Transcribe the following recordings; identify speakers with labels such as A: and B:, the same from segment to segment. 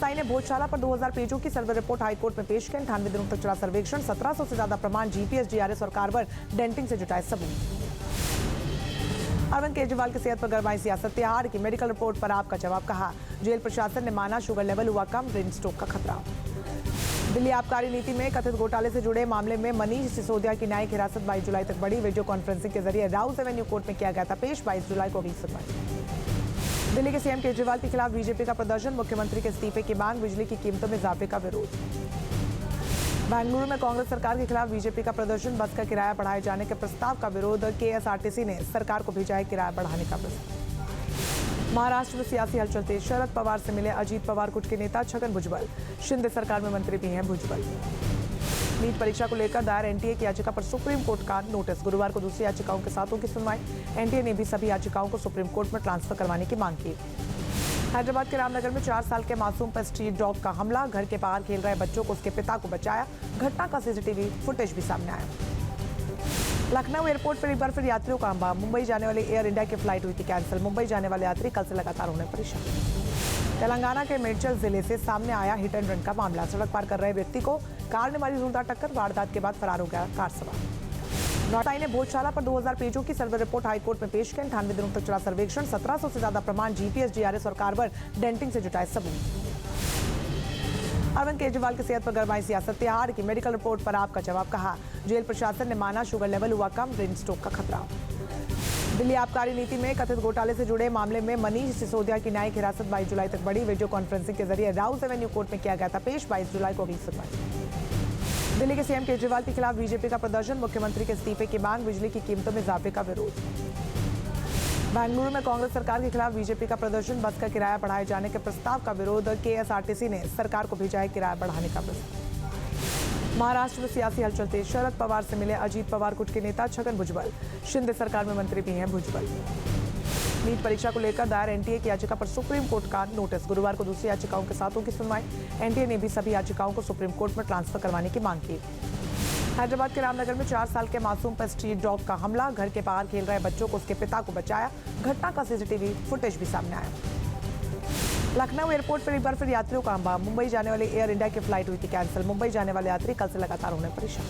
A: नौटाई ने भोजशाला पर 2000 पेजों की सर्वे रिपोर्ट हाईकोर्ट में पेश की। 98 दिनों तक चला सर्वेक्षण, 1700 से ज्यादा प्रमाण, जीपीएस, जीआरएस और कार्बन डेंटिंग से जुटाए सबूत। अरविंद केजरीवाल की सेहत पर गरमाई सियासत, तिहाड़ की मेडिकल रिपोर्ट पर आपका जवाब, कहा जेल प्रशासन ने माना शुगर लेवल हुआ कम, ब्रेन स्ट्रोक का खतरा। दिल्ली आबकारी नीति में कथित घोटाले से जुड़े मामले में मनीष सिसोदिया की न्यायिक हिरासत 22 जुलाई तक बढ़ी। वीडियो कॉन्फ्रेंसिंग के जरिए राउस एवेन्यू कोर्ट में किया गया था पेश। 22 जुलाई को अगली सुनवाई। दिल्ली के सीएम केजरीवाल के खिलाफ बीजेपी का प्रदर्शन, मुख्यमंत्री के इस्तीफे की मांग, बिजली की कीमतों में इजाफे का विरोध। बेंगलुरु में कांग्रेस सरकार के खिलाफ बीजेपी का प्रदर्शन, बस का किराया बढ़ाए जाने के प्रस्ताव का विरोध। केएसआरटीसी ने सरकार को भेजा है किराया बढ़ाने का प्रस्ताव। महाराष्ट्र में सियासी हलचल तेज, शरद पवार से मिले अजीत पवार गुट के नेता छगन भुजबल। शिंदे सरकार में मंत्री भी हैं भुजबल। नीट परीक्षा को लेकर दायर एनटीए की याचिका पर सुप्रीम कोर्ट का नोटिस, गुरुवार को दूसरी याचिकाओं के साथ होगी सुनवाई। एनटीए ने भी सभी याचिकाओं को सुप्रीम कोर्ट में ट्रांसफर करवाने की मांग की। हैदराबाद के रामनगर में 4 साल के मासूम पर स्ट्रीट डॉग का हमला, घर के बाहर खेल रहे बच्चों को उसके पिता को बचाया। घटना का सीसीटीवी फुटेज भी सामने आया। लखनऊ एयरपोर्ट पर एक बार फिर यात्रियों का हंगामा, मुंबई जाने वाली एयर इंडिया की फ्लाइट हुई थी कैंसिल। मुंबई जाने वाले यात्री कल से लगातार होने परेशान। तेलंगाना के मेडचल जिले से सामने आया हिट एंड रन का मामला, सड़क पार कर रहे व्यक्ति को कार ने मारी जोरदार टक्कर, वारदात के बाद फरार हो गया कार सवार। नौटाई ने भोजशाला पर 2000 पेजों की सर्वे रिपोर्ट हाईकोर्ट में पेश की। 98 दिनों तक चला सर्वेक्षण, 1700 से ज्यादा प्रमाण, जीपीएस, जीआरएस और कार्बन डेंटिंग से जुटाए सबूत। अरविंद केजरीवाल की सेहत पर गरमाई सियासत, तिहाड़ की मेडिकल रिपोर्ट पर आपका जवाब, कहा जेल प्रशासन ने माना शुगर लेवल हुआ कम, ब्रेन स्ट्रोक का खतरा। दिल्ली आबकारी नीति में कथित घोटाले से जुड़े मामले में मनीष सिसोदिया की न्यायिक हिरासत 22 जुलाई तक बढ़ी। वीडियो कॉन्फ्रेंसिंग के जरिए राउस एवेन्यू कोर्ट में किया गया था पेश। 22 जुलाई को अगली सुनवाई। दिल्ली के सीएम केजरीवाल के खिलाफ बीजेपी का प्रदर्शन, मुख्यमंत्री के इस्तीफे की मांग, बिजली की कीमतों में इजाफे का विरोध। बेंगलुरु में कांग्रेस सरकार के खिलाफ बीजेपी का प्रदर्शन, बस का किराया बढ़ाए जाने के प्रस्ताव का विरोध। केएसआरटीसी ने सरकार को भेजा है किराया बढ़ाने का प्रस्ताव। महाराष्ट्र में सियासी हलचल तेज, शरद पवार से मिले अजीत पवार गुट के नेता छगन भुजबल। शिंदे सरकार में मंत्री भी हैं भुजबल। नीट परीक्षा को लेकर दायर एनटीए की याचिका पर सुप्रीम कोर्ट का नोटिस, गुरुवार को दूसरी याचिकाओं के साथ होगी सुनवाई। एनटीए ने भी सभी याचिकाओं को सुप्रीम कोर्ट में ट्रांसफर करवाने की मांग की। हैदराबाद के रामनगर में 4 साल के मासूम पर स्ट्रीट डॉग का हमला, घर के बाहर खेल रहे बच्चों को उसके पिता को बचाया। घटना का सीसीटीवी फुटेज भी सामने आया। लखनऊ एयरपोर्ट पर एक बार फिर यात्रियों का हंगामा, मुंबई जाने वाली एयर इंडिया की फ्लाइट हुई थी कैंसिल। मुंबई जाने वाले यात्री कल से लगातार होने परेशान।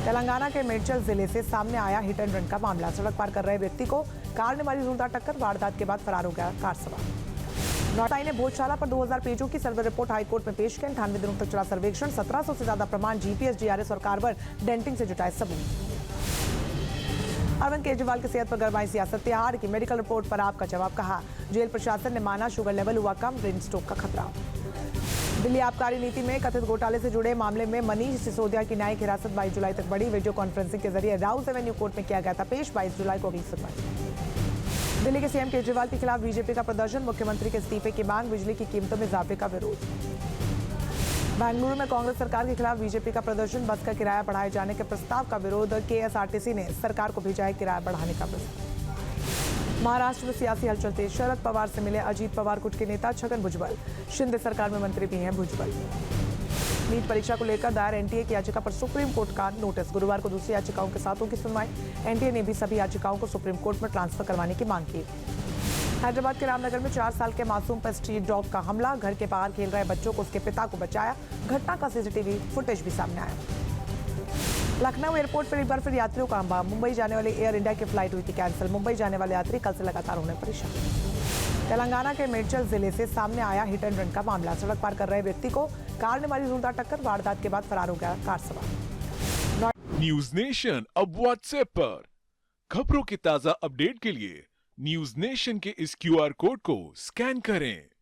A: तेलंगाना के मेडचल जिले से सामने आया हिट एंड रन का मामला, सड़क पार कर रहे व्यक्ति को कार ने मारी जोरदार टक्कर, वारदात के बाद फरार हो गया कार सवार। नौटाई ने भोजशाला पर 2000 पेजों की सर्वे रिपोर्ट हाईकोर्ट में पेश की। 98 दिनों तक चला सर्वेक्षण, 1700 से ज्यादा प्रमाण, जीपीएस, जीआरएस और कार्बन डेंटिंग से जुटाए सबूत। अरविंद केजरीवाल की सेहत पर गरमाई सियासत, तिहाड़ की मेडिकल रिपोर्ट पर आपका जवाब, कहा जेल प्रशासन ने माना शुगर लेवल हुआ कम, ब्रेन स्ट्रोक का खतरा। दिल्ली आबकारी नीति में कथित घोटाले से जुड़े मामले में मनीष सिसोदिया की न्यायिक हिरासत 22 जुलाई तक बढ़ी। वीडियो कॉन्फ्रेंसिंग के जरिए राउस एवेन्यू कोर्ट में किया गया था पेश। 22 जुलाई को अगली सुनवाई। दिल्ली के सीएम केजरीवाल के खिलाफ बीजेपी का प्रदर्शन, मुख्यमंत्री के इस्तीफे की मांग, बिजली की कीमतों में इजाफे का विरोध। बेंगलुरु में कांग्रेस सरकार के खिलाफ बीजेपी का प्रदर्शन, बस का किराया बढ़ाए जाने के प्रस्ताव का विरोध। केएसआरटीसी ने सरकार को भेजा है किराया बढ़ाने का प्रस्ताव। महाराष्ट्र में सियासी हलचल तेज, शरद पवार से मिले अजीत पवार गुट के नेता छगन भुजबल। शिंदे सरकार में मंत्री भी हैं भुजबल। नीट परीक्षा को लेकर दायर एनटीए की याचिका पर सुप्रीम कोर्ट का नोटिस, गुरुवार को दूसरी याचिकाओं के साथ होगी सुनवाई। एनटीए ने भी सभी याचिकाओं को सुप्रीम कोर्ट में ट्रांसफर करवाने की मांग की। हैदराबाद के रामनगर में 4 साल के मासूम पर स्ट्रीट डॉग का हमला, घर के बाहर खेल रहे बच्चों को उसके पिता को बचाया। घटना का सीसीटीवी फुटेज भी सामने आया। लखनऊ एयरपोर्ट पर एक बार फिर यात्रियों का हंगामा, मुंबई जाने वाली एयर इंडिया की फ्लाइट हुई थी कैंसिल। मुंबई जाने वाले यात्री कल से लगातार होने परेशान। तेलंगाना के मेडचल जिले से सामने आया हिट एंड रन का मामला, सड़क पार कर रहे व्यक्ति को कार ने मारी जोरदार टक्कर, वारदात के बाद फरार हो गया कार सवार।
B: न्यूज नेशन अब व्हाट्सएप पर खबरों की ताजा अपडेट के लिए न्यूज नेशन के इस क्यूआर कोड को स्कैन करें।